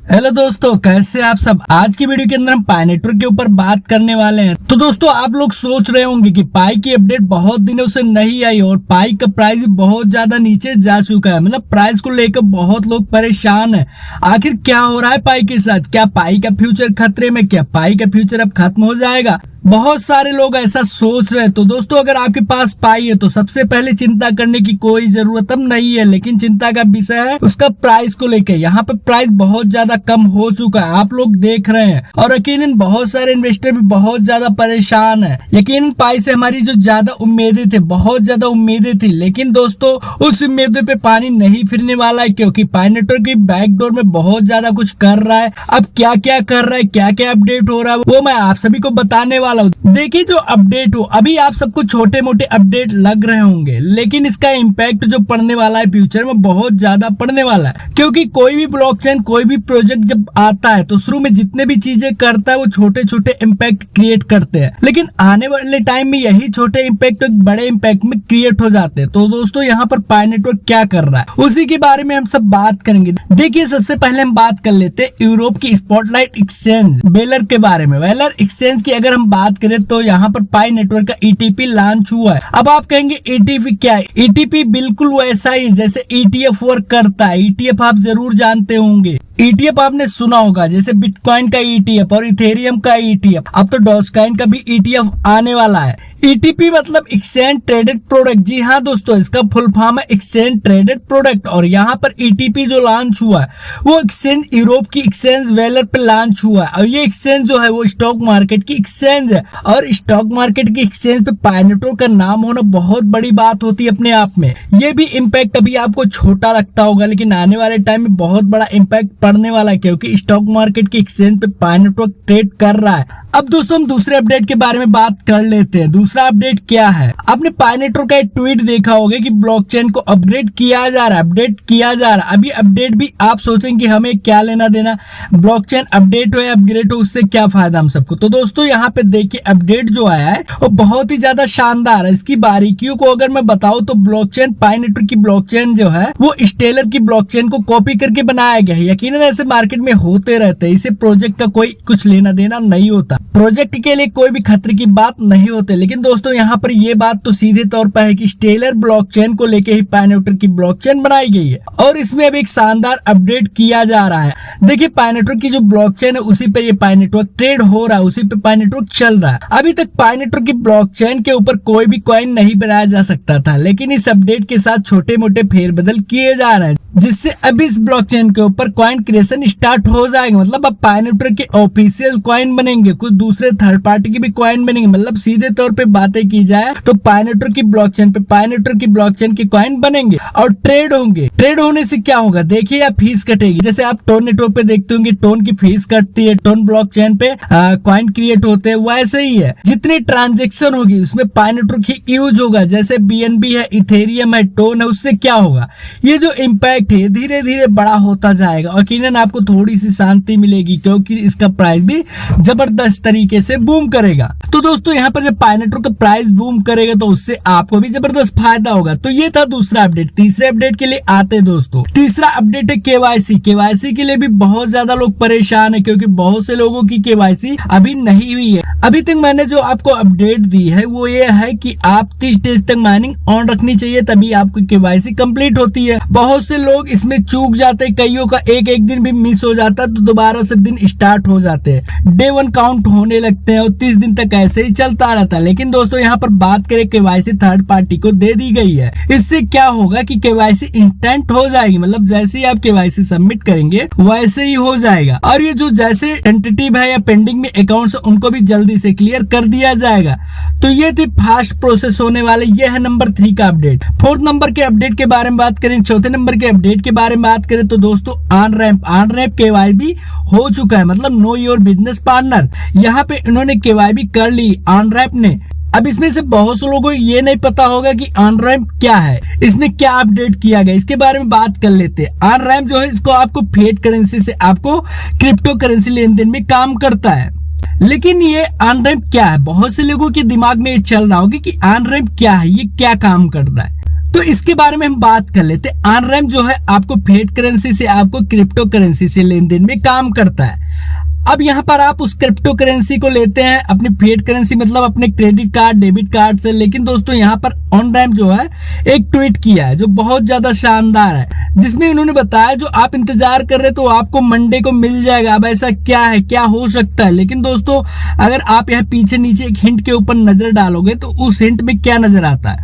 Hello दोस्तों, कैसे आप सब। आज की वीडियो के अंदर हम पाई नेटवर्क के ऊपर बात करने वाले हैं। तो दोस्तों, आप लोग सोच रहे होंगे कि पाई की अपडेट बहुत दिनों से नहीं आई और पाई का प्राइस भी बहुत ज्यादा नीचे जा चुका है। मतलब प्राइस को लेकर बहुत लोग परेशान हैं। आखिर क्या हो रहा है पाई के साथ? क्या पाई का फ्यूचर खतरे में? क्या पाई का फ्यूचर अब खत्म हो जाएगा? बहुत सारे लोग ऐसा सोच रहे हैं। तो दोस्तों, अगर आपके पास पाई है तो सबसे पहले चिंता करने की कोई जरूरत अब नहीं है, लेकिन चिंता का विषय है उसका प्राइस को लेकर। यहाँ पे प्राइस बहुत ज्यादा कम हो चुका है, आप लोग देख रहे हैं, और यकीनन बहुत सारे इन्वेस्टर भी बहुत ज्यादा परेशान है। यकीनन पाई से हमारी जो ज्यादा उम्मीदें थी, बहुत ज्यादा उम्मीदें थी, लेकिन दोस्तों उस उम्मीदों पे पानी नहीं फिरने वाला है, क्योंकि पाई नेटवर्क भी बैकडोर में बहुत ज्यादा कुछ कर रहा है। अब क्या क्या कर रहा है, क्या क्या अपडेट हो रहा है, वो मैं आप सभी को बताने वाला हूँ। देखिए, जो अपडेट हो, अभी आप सबको छोटे मोटे अपडेट लग रहे होंगे, लेकिन इसका इम्पैक्ट जो पड़ने वाला है फ्यूचर में बहुत ज्यादा पड़ने वाला है। क्योंकि कोई भी ब्लॉकचेन, कोई भी प्रोजेक्ट जब आता है तो शुरू में जितने भी चीजें करता है वो छोटे छोटे इम्पैक्ट क्रिएट करते हैं, लेकिन आने वाले टाइम में यही छोटे इम्पैक्ट बड़े इम्पैक्ट में क्रिएट हो जाते हैं। तो दोस्तों, यहाँ पर पाई नेटवर्क क्या कर रहा है उसी के बारे में हम सब बात करेंगे। देखिए, सबसे पहले हम बात कर लेते हैं यूरोप की स्पॉटलाइट एक्सचेंज वेलर के बारे में। वेलर एक्सचेंज की अगर हम बात करें तो यहाँ पर पाई नेटवर्क का ईटीपी लॉन्च हुआ है। अब आप कहेंगे ईटीपी क्या है? ईटीपी बिल्कुल वैसा ही जैसे ईटीएफ वर्क करता है। ईटीएफ आप जरूर जानते होंगे, ईटीएफ आपने सुना होगा, जैसे बिटकॉइन का ईटीएफ और इथेरियम का ईटीएफ। अब तो डॉजकॉइन का भी ईटीएफ आने वाला है। ईटीपी मतलब एक्सचेंज ट्रेडेड प्रोडक्ट। जी हाँ दोस्तों, इसका फुल फॉर्म है एक्सचेंज ट्रेडेड प्रोडक्ट। और यहाँ पर ईटीपी जो लॉन्च हुआ है वो एक्सचेंज यूरोप की एक्सचेंज वेलर पे लॉन्च हुआ है। और ये एक्सचेंज जो है वो स्टॉक मार्केट की एक्सचेंज है, और स्टॉक मार्केट की एक्सचेंज पे पाई नेटवर्क का नाम होना बहुत बड़ी बात होती है अपने आप में। ये भी इम्पैक्ट अभी आपको छोटा लगता होगा, लेकिन आने वाले टाइम में बहुत बड़ा इम्पैक्ट पड़ने वाला है, क्योंकि स्टॉक मार्केट की एक्सचेंज पे पाई नेटवर्क ट्रेड कर रहा है। अब दोस्तों, हम दूसरे अपडेट के बारे में बात कर लेते हैं। दूसरा अपडेट क्या है? आपने पाई नेटवर्क का एक ट्वीट देखा होगा कि ब्लॉकचेन को अपग्रेड किया जा रहा है, अपडेट किया जा रहा है। अभी अपडेट भी आप सोचेंगे हमें क्या लेना देना, ब्लॉकचेन अपडेट हो या अपग्रेड हो, उससे क्या फायदा हम सबको। तो दोस्तों, यहाँ पे देखिए, अपडेट जो आया है वो बहुत ही ज्यादा शानदार है। इसकी बारीकियों को अगर मैं बताऊं तो ब्लॉकचेन, पाई नेटवर्क की ब्लॉकचेन जो है वो स्टेलर की ब्लॉकचेन को कॉपी करके बनाया गया है। यकीनन ऐसे मार्केट में होते रहते हैं, इसे प्रोजेक्ट का कोई कुछ लेना देना नहीं होता, प्रोजेक्ट के लिए कोई भी खतरे की बात नहीं होती। लेकिन दोस्तों, यहाँ पर ये बात तो सीधे तौर पर है कि स्टेलर ब्लॉकचेन को लेके ही पाई नेटवर्क की ब्लॉकचेन बनाई गई है, और इसमें अब एक शानदार अपडेट किया जा रहा है। देखिए, पाई नेटवर्क की जो ब्लॉकचेन है उसी पे ये पाई नेटवर्क ट्रेड हो रहा है, उसी पे पाई नेटवर्क चल रहा है। अभी तक पाई नेटवर्क की ब्लॉकचेन के ऊपर कोई भी कॉइन नहीं बनाया जा सकता था, लेकिन इस अपडेट के साथ छोटे मोटे फेरबदल किए जा रहे हैं, जिससे अब इस ब्लॉकचेन के ऊपर कॉइन क्रिएशन स्टार्ट हो जाएगा। मतलब अब पाई नेटवर्क के ऑफिशियल कॉइन बनेंगे, कुछ दूसरे थर्ड पार्टी की भी कॉइन बनेंगे। मतलब सीधे तौर पे बातें की जाए तो पाई नेटवर्क की ब्लॉकचेन पे पाई नेटवर्क की ब्लॉकचेन के कॉइन बनेंगे और ट्रेड होंगे। ट्रेड होने से क्या होगा? देखिए, या फीस कटेगी, जैसे आप टोन नेटवर्क पे देखते होंगे, टोन की फीस कटती है, टोन ब्लॉकचेन पे कॉइन क्रिएट होते हैं, वैसे ही है। जितनी ट्रांजेक्शन होगी उसमें पाई नेटवर्क ही यूज होगा, जैसे बीएनबी है, इथेरियम है, टोन है। उससे क्या होगा? ये जो इम्पैक्ट है धीरे धीरे बड़ा होता जाएगा, और यकीनन आपको थोड़ी सी शांति मिलेगी, क्योंकि इसका प्राइस भी जबरदस्त तरीके से बूम करेगा। तो दोस्तों, यहाँ पर जब पाई नेटवर्क का प्राइस बूम करेगा तो उससे आपको भी जबरदस्त फायदा होगा। तो ये था दूसरा अपडेट। तीसरे अपडेट के लिए आते हैं दोस्तों। तीसरा अपडेट है केवाईसी। केवाईसी के लिए भी बहुत ज्यादा लोग परेशान है, क्योंकि बहुत से लोगों की केवाईसी अभी नहीं हुई है। अभी तक मैंने जो आपको अपडेट दी है वो ये है कि आप 30 डेज तक माइनिंग ऑन रखनी चाहिए, तभी आपकी केवाईसी कंप्लीट होती है। बहुत से लोग इसमें चूक जाते हैं, कईयों का एक एक दिन भी मिस हो जाता है तो दोबारा से दिन स्टार्ट हो जाते हैं, डे 1 काउंट होने लगते हैं, और 30 दिन तक ऐसे ही चलता रहता है। लेकिन दोस्तों, यहाँ पर बात करें केवाईसी थर्ड पार्टी को दे दी गई है। इससे क्या होगा कि केवाईसी इंस्टेंट हो जाएगी, मतलब जैसे ही आप केवाईसी सबमिट करेंगे वैसे ही हो जाएगा। और ये जो जैसे टेंटेटिव है या पेंडिंग में अकाउंट्स उनको भी जल्दी से क्लियर कर दिया जाएगा। तो ये थी फास्ट प्रोसेस होने वाले। ये है नंबर 3 का अपडेट। 4th नंबर के अपडेट के बारे में बात करें, 4थे नंबर के अपडेट के बारे में बात करें तो दोस्तों, ऑन रैंप केवाईसी हो चुका है, मतलब नो योर बिजनेस पार्टनर। यहाँ पे इन्होंने केवाईसी कर ली ऑन रैंप ने। अब इसमें से बहुत से लोगों को ये नहीं पता होगा कि ऑन रैंप क्या है, इसमें क्या अपडेट किया गया, इसके बारे में बात कर लेते हैं। ऑन रैंप जो है, इसको आपको फिएट करेंसी से आपको क्रिप्टो करेंसी लेन देन में काम करता है। लेकिन ये ऑन रैंप क्या है? बहुत से लोगों के दिमाग में ये चल रहा होगा कि ऑन रैंप क्या है, ये क्या काम करता है। तो इसके बारे में हम बात कर लेते हैं। ऑनरैम्प जो है आपको फिएट करेंसी से आपको क्रिप्टो करेंसी से लेन देन में काम करता है। अब यहाँ पर आप उस क्रिप्टो करेंसी को लेते हैं अपनी फिएट करेंसी मतलब अपने क्रेडिट कार्ड डेबिट कार्ड से। लेकिन दोस्तों यहाँ पर ऑनरैम्प जो है एक ट्वीट किया है जो बहुत ज्यादा शानदार है, जिसमें उन्होंने बताया जो आप इंतजार कर रहे तो आपको मंडे को मिल जाएगा। अब ऐसा क्या है, क्या हो सकता है? लेकिन दोस्तों अगर आप यहाँ पीछे नीचे एक हिंट के ऊपर नजर डालोगे तो उस हिंट में क्या नजर आता है?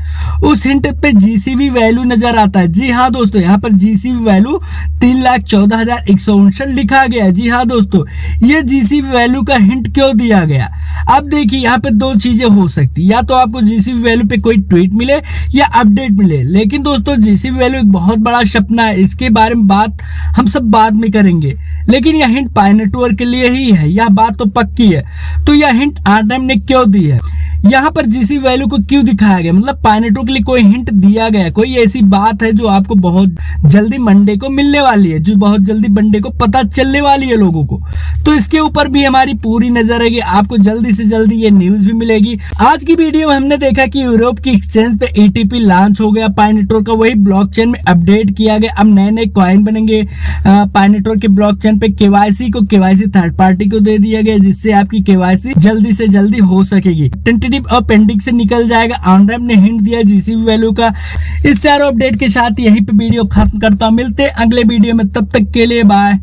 उस हिंट पे जीसीबी वैल्यू नजर आता है। जी हाँ दोस्तों, यहाँ पर जीसीबी वैल्यू 3,14,159 लिखा गया है। जी हाँ दोस्तों, ये जीसीबी वैल्यू का हिंट क्यों दिया गया? अब देखिए यहाँ पे दो चीजें हो सकती, या तो आपको जीसीबी वैल्यू पे कोई ट्वीट मिले या अपडेट मिले। लेकिन दोस्तों जीसीबी वैल्यू एक बहुत बड़ा सपना है, इसके बारे में बात हम सब बाद में करेंगे। लेकिन यह हिंट पाई नेटवर्क के लिए ही है, यह बात तो पक्की है। तो यह हिंट ऑनरैम्प ने क्यों दी है? यहाँ पर जीसीबी वैल्यू को क्यों दिखाया गया? मतलब पाई नेटवर्क के लिए कोई हिंट दिया गया, कोई ऐसी बात है जो आपको बहुत जल्दी मंडे को मिलने वाली है, जो बहुत जल्दी मंडे को पता चलने वाली है लोगों को। तो इसके ऊपर भी हमारी पूरी नजर रहेगी, आपको जल्दी से जल्दी ये न्यूज भी मिलेगी। आज की वीडियो में हमने देखा कि यूरोप की एक्सचेंज पे एटीपी लॉन्च हो गया पाई नेटवर्क का, वही ब्लॉकचेन में अपडेट किया गया। अब नए नए कॉइन बनेंगे पाई नेटवर्क के ब्लॉकचेन पे। केवाईसी को केवाईसी थर्ड पार्टी को दे दिया गया, जिससे आपकी केवाईसी जल्दी से जल्दी हो सकेगी। टेंटेटिव और पेंडिंग से निकल जाएगा। ऑनरैम्प ने हिंट दिया जीसीबी वैल्यू का। इस चारों अपडेट के साथ यहीं पे वीडियो खत्म करता हूं। मिलते हैं अगले वीडियो में, तब तक के लिए बाय।